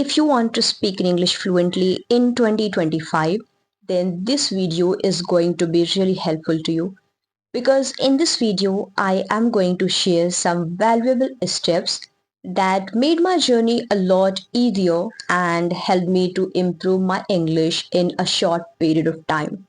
If you want to speak in English fluently in 2025, then this video is going to be really helpful to you because in this video, I am going to share some valuable steps that made my journey a lot easier and helped me to improve my English in a short period of time.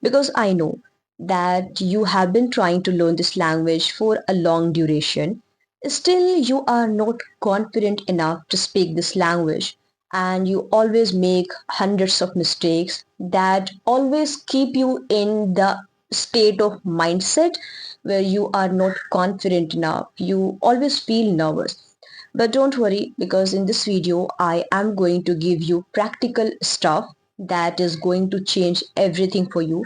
Because I know that you have been trying to learn this language for a long duration. Still, you are not confident enough to speak this language, and you always make hundreds of mistakes that always keep you in the state of mindset where you are not confident enough. You always feel nervous. But don't worry, because in this video, I am going to give you practical stuff that is going to change everything for you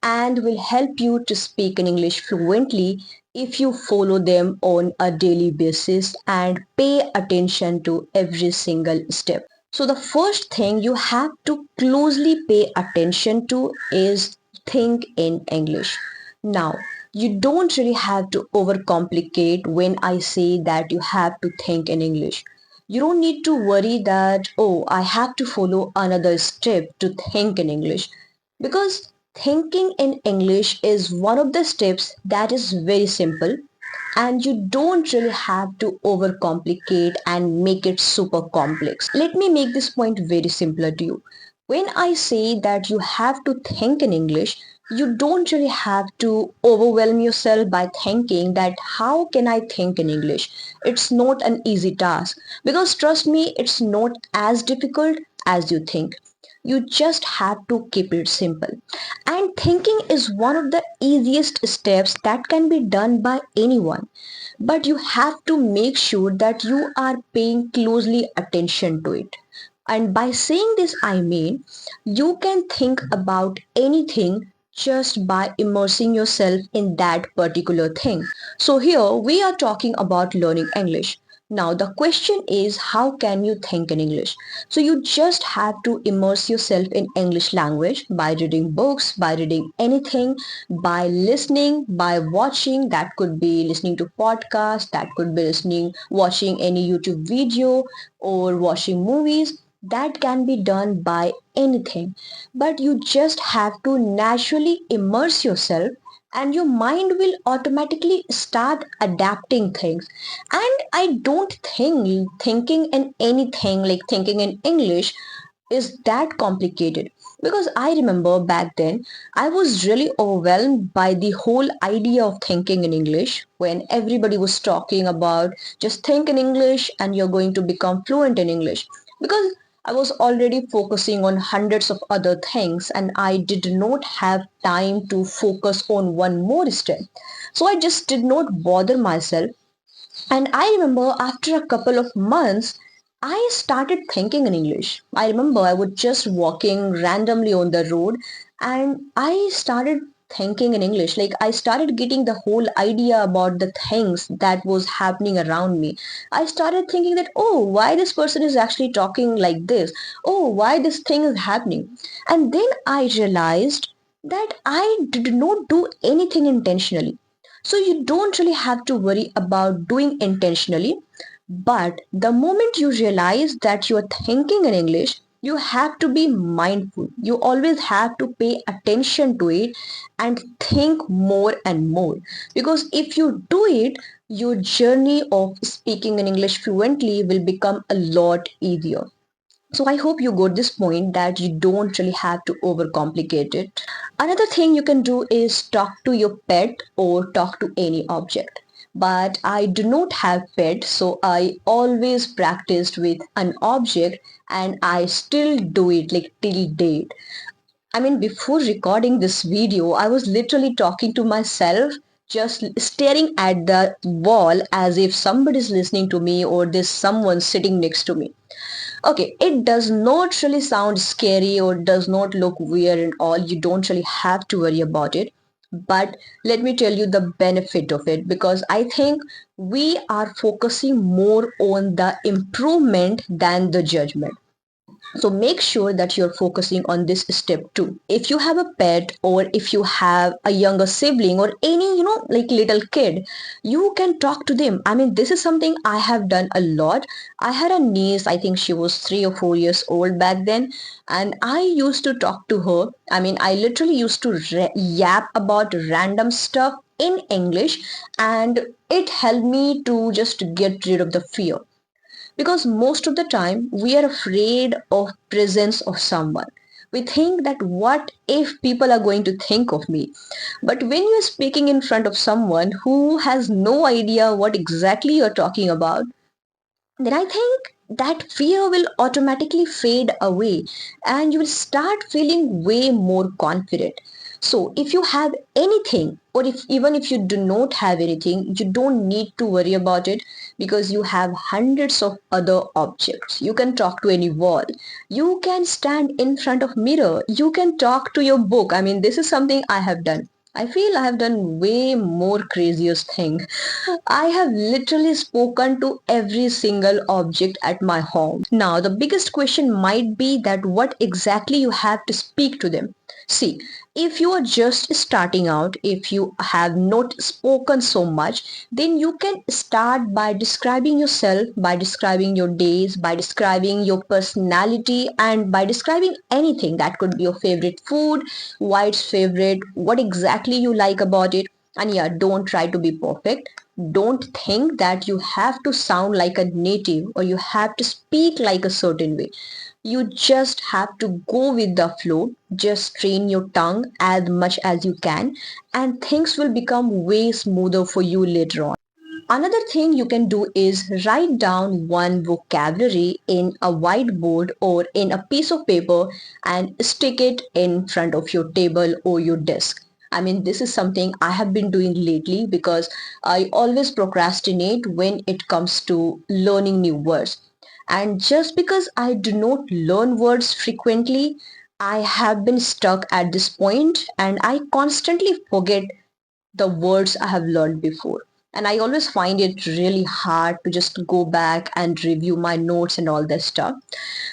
and will help you to speak in English fluently if you follow them on a daily basis and pay attention to every single step. So the first thing you have to closely pay attention to is think in English. Now, you don't really have to overcomplicate when I say that you have to think in English. You don't need to worry that, oh, I have to follow another step to think in English. Because thinking in English is one of the steps that is very simple and you don't really have to overcomplicate and make it super complex. Let me make this point very simpler to you. When I say that you have to think in English, you don't really have to overwhelm yourself by thinking that how can I think in English? It's not an easy task because trust me, it's not as difficult as you think. You just have to keep it simple. And thinking is one of the easiest steps that can be done by anyone. But you have to make sure that you are paying closely attention to it. And by saying this, I mean you can think about anything just by immersing yourself in that particular thing. So here we are talking about learning English. Now the question is how can you think in English? So you just have to immerse yourself in English language by reading books, by reading anything, by listening, by watching. That could be listening to podcasts, that could be watching any YouTube video or watching movies. That can be done by anything, but you just have to naturally immerse yourself and your mind will automatically start adapting things. And I don't think thinking in anything like thinking in English is that complicated, because I remember back then I was really overwhelmed by the whole idea of thinking in English when everybody was talking about just think in English and you're going to become fluent in English, because I was already focusing on hundreds of other things and I did not have time to focus on one more step. So I just did not bother myself. And I remember after a couple of months, I started thinking in English. I remember I was just walking randomly on the road and I started thinking in English. Like I started getting the whole idea about the things that was happening around me. I started thinking that, oh, why this person is actually talking like this? Oh, why this thing is happening? And then I realized that I did not do anything intentionally. So you don't really have to worry about doing intentionally. But the moment you realize that you are thinking in English, you have to be mindful. You always have to pay attention to it and think more and more. Because if you do it, your journey of speaking in English fluently will become a lot easier. So I hope you got this point that you don't really have to overcomplicate it. Another thing you can do is talk to your pet or talk to any object. But I do not have pet, so I always practiced with an object and I still do it like till date. I mean, before recording this video, I was literally talking to myself, just staring at the wall as if somebody's listening to me or there's someone sitting next to me. Okay, it does not really sound scary or does not look weird and all. You don't really have to worry about it. But let me tell you the benefit of it, because I think we are focusing more on the improvement than the judgment. So make sure that you're focusing on this step too. If you have a pet, or if you have a younger sibling, or any, like little kid, you can talk to them. I mean, this is something I have done a lot. I had a niece, I think she was 3 or 4 years old back then, and I used to talk to her. I mean, I literally used to yap about random stuff in English, and it helped me to just get rid of the fear, because most of the time we are afraid of presence of someone. We think that what if people are going to think of me? But when you're speaking in front of someone who has no idea what exactly you're talking about, then I think that fear will automatically fade away, and you will start feeling way more confident. So if you have anything, or if even if you do not have anything, you don't need to worry about it, because you have hundreds of other objects. You can talk to any wall. You can stand in front of mirror. You can talk to your book. I mean, this is something I have done. I feel I have done way more craziest thing. I have literally spoken to every single object at my home. Now, the biggest question might be that what exactly you have to speak to them. See, if you are just starting out, if you have not spoken so much, then you can start by describing yourself, by describing your days, by describing your personality, and by describing anything that could be your favorite food, why it's favorite, what exactly you like about it. And yeah, don't try to be perfect. Don't think that you have to sound like a native, or you have to speak like a certain way. You just have to go with the flow. Just train your tongue as much as you can, and things will become way smoother for you later on. Another thing you can do is write down one vocabulary in a whiteboard or in a piece of paper, and stick it in front of your table or your desk. I mean, this is something I have been doing lately, because I always procrastinate when it comes to learning new words. And just because I do not learn words frequently, I have been stuck at this point, and I constantly forget the words I have learned before. And I always find it really hard to just go back and review my notes and all that stuff.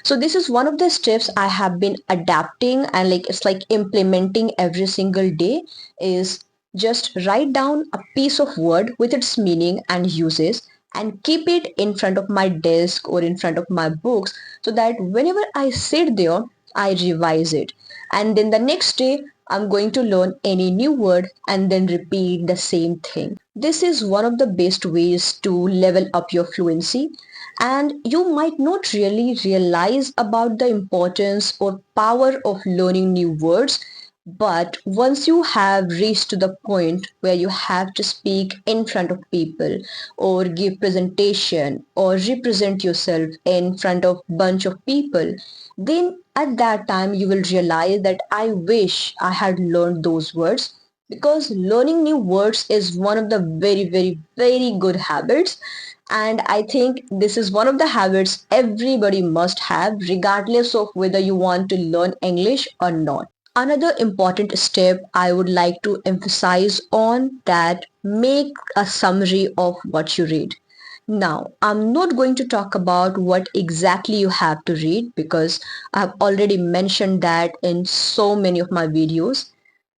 So this is one of the steps I have been adapting, and like it's like implementing every single day, is just write down a piece of word with its meaning and uses, and keep it in front of my desk or in front of my books, so that whenever I sit there, I revise it. And then the next day, I'm going to learn any new word and then repeat the same thing. This is one of the best ways to level up your fluency, and you might not really realize about the importance or power of learning new words. But once you have reached to the point where you have to speak in front of people, or give presentation, or represent yourself in front of bunch of people, then at that time you will realize that I wish I had learned those words, because learning new words is one of the very, very, very good habits. And I think this is one of the habits everybody must have, regardless of whether you want to learn English or not. Another important step I would like to emphasize on, that make a summary of what you read. Now, I'm not going to talk about what exactly you have to read, because I've already mentioned that in so many of my videos.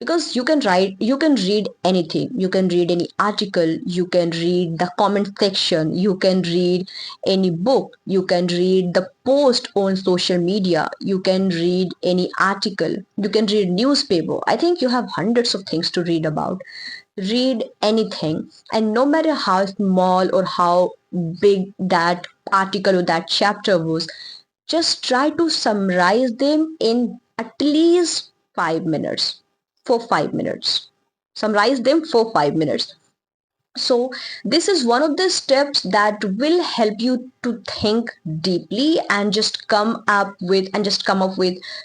Because you can read anything. You can read any article, you can read the comment section, you can read any book, you can read the post on social media, you can read any article, you can read newspaper. I think you have hundreds of things to read about. Read anything, and no matter how small or how big that article or that chapter was, just try to summarize them in at least 5 minutes. For 5 minutes. Summarize them for 5 minutes. So this is one of the steps that will help you to think deeply, and just come up with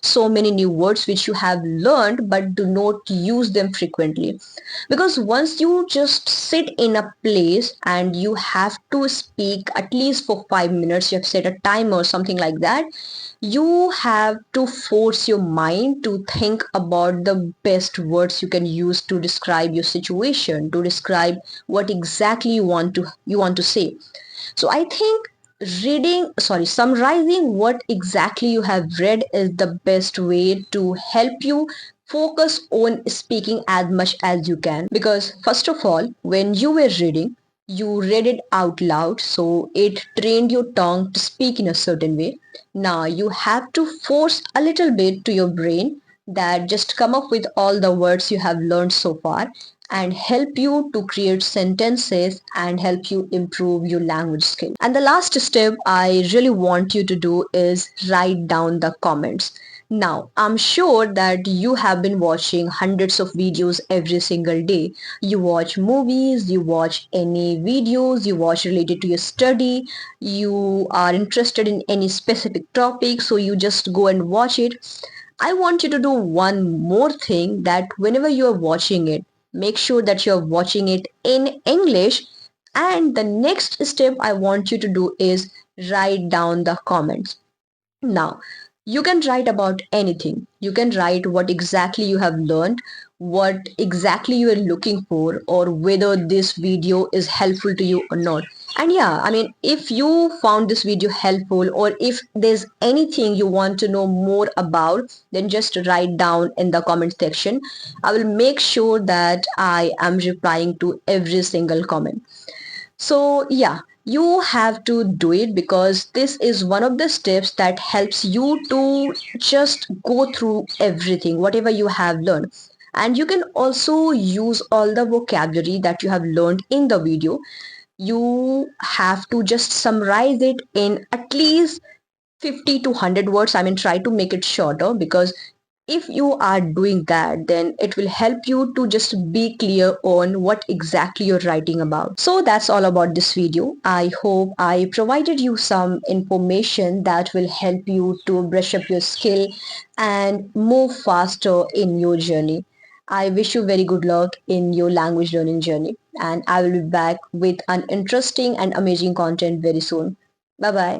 so many new words which you have learned but do not use them frequently. Because once you just sit in a place and you have to speak at least for 5 minutes, you have set a timer or something like that, you have to force your mind to think about the best words you can use to describe your situation, to describe what exactly you want to say. So I think summarizing what exactly you have read is the best way to help you focus on speaking as much as you can. Because, first of all, when you were reading, you read it out loud, so it trained your tongue to speak in a certain way. Now you have to force a little bit to your brain that just come up with all the words you have learned so far and help you to create sentences and help you improve your language skill. And the last step I really want you to do is write down the comments. Now, I'm sure that you have been watching hundreds of videos every single day. You watch movies, you watch any videos, you watch related to your study, you are interested in any specific topic, so you just go and watch it. I want you to do one more thing, that whenever you are watching it, make sure that you're watching it in English. And the next step I want you to do is write down the comments. Now, you can write about anything. You can write what exactly you have learned, what exactly you are looking for, or whether this video is helpful to you or not. And yeah, I mean, if you found this video helpful, or if there's anything you want to know more about, then just write down in the comment section. I will make sure that I am replying to every single comment. So, yeah, you have to do it because this is one of the steps that helps you to just go through everything, whatever you have learned. And you can also use all the vocabulary that you have learned in the video. You have to just summarize it in at least 50 to 100 words. I mean, try to make it shorter, because if you are doing that, then it will help you to just be clear on what exactly you're writing about. So that's all about this video. I hope I provided you some information that will help you to brush up your skill and move faster in your journey. I wish you very good luck in your language learning journey, and I will be back with an interesting and amazing content very soon. Bye bye.